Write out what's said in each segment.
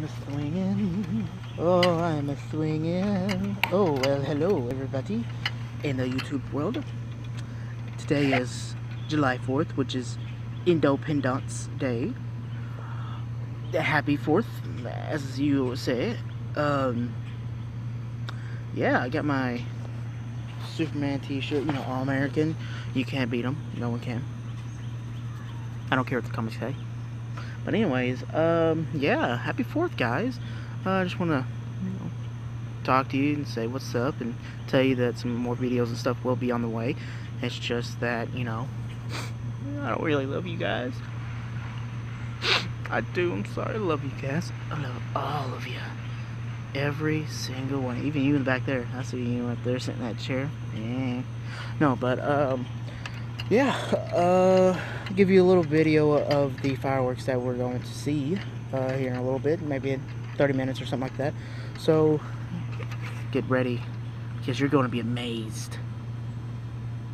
I'm a-swinging. Oh, I'm a-swinging. Oh, well, hello, everybody in the YouTube world. Today is July 4th, which is Independence Day. Happy 4th, as you say. Yeah, I got my Superman t-shirt, All American. You can't beat them. No one can. I don't care what the comments say. But anyways, yeah, happy 4th, guys. I just want to, talk to you and say what's up and tell you that some more videos and stuff will be on the way. It's just that, I don't really love you guys. I do, I'm sorry, I love you guys. I love all of you. Every single one. Even you in the back there. I see you up there sitting in that chair. Yeah. No, but, yeah, I'll give you a little video of the fireworks that we're going to see here in a little bit, maybe in 30 minutes or something like that. So, get ready, because you're going to be amazed.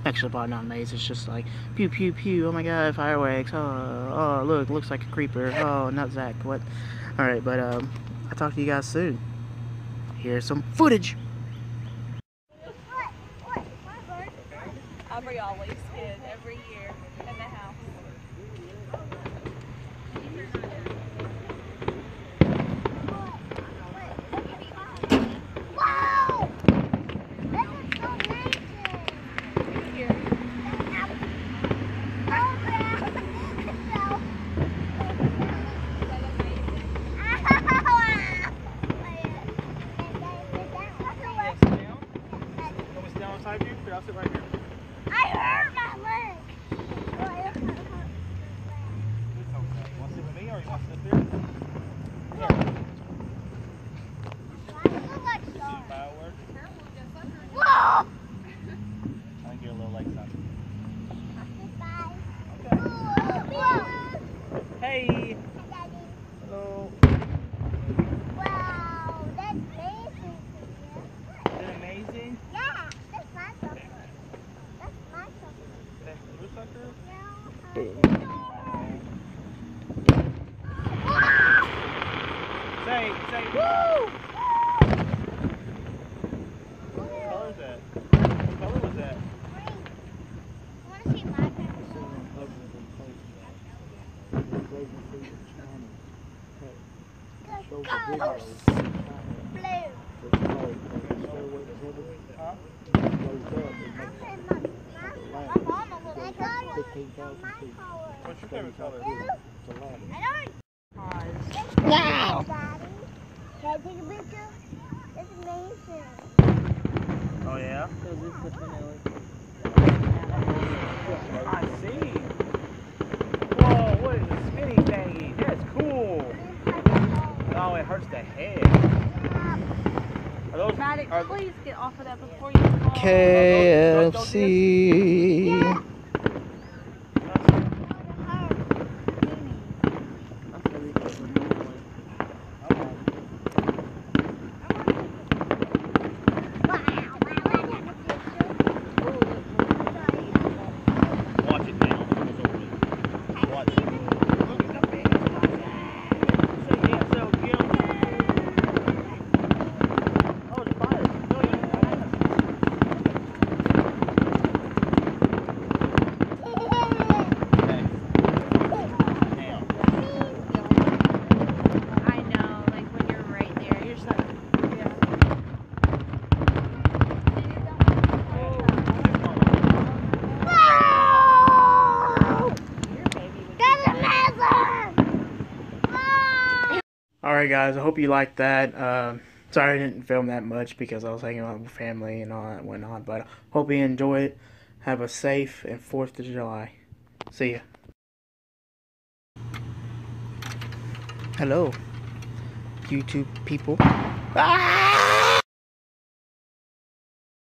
Actually, probably not amazed, it's just like, pew, pew, pew, oh my god, fireworks, oh, look, looks like a creeper, oh, nutsack, what? Alright, but, I'll talk to you guys soon. Here's some footage. Aubrey always did, every year in the house. Wow! This is so amazing! Here. I'll sit right here. I hurt my leg. You want to sit with me or you want to sit there? See fireworks? Whoa! I think you're a little late, son. Okay. Hey! Hello. Wow, that's amazing. Is it amazing? Yeah, that's my sucker. That's my sucker. That's your sucker? Say, woo! What color is that? What color was that? I want to see my picture. Blue. Huh? What's your favorite color? Wow! Can I take a picture? That's amazing. Oh yeah? So this is the finale. I see. Whoa, what is a spinny thingy? That's cool. Oh, it hurts the head. Are those, Maddox, are, please get off of that before you fall. KFC. Yeah. Watch it now. Watch it. Oh, it's fire. I know, like when you're right there, you're just like, yeah. Alright guys, I hope you liked that. Sorry I didn't film that much because I was hanging out with family and all that went on, but hope you enjoy it. Have a safe and 4th of July. See ya. Hello, YouTube people. Ah!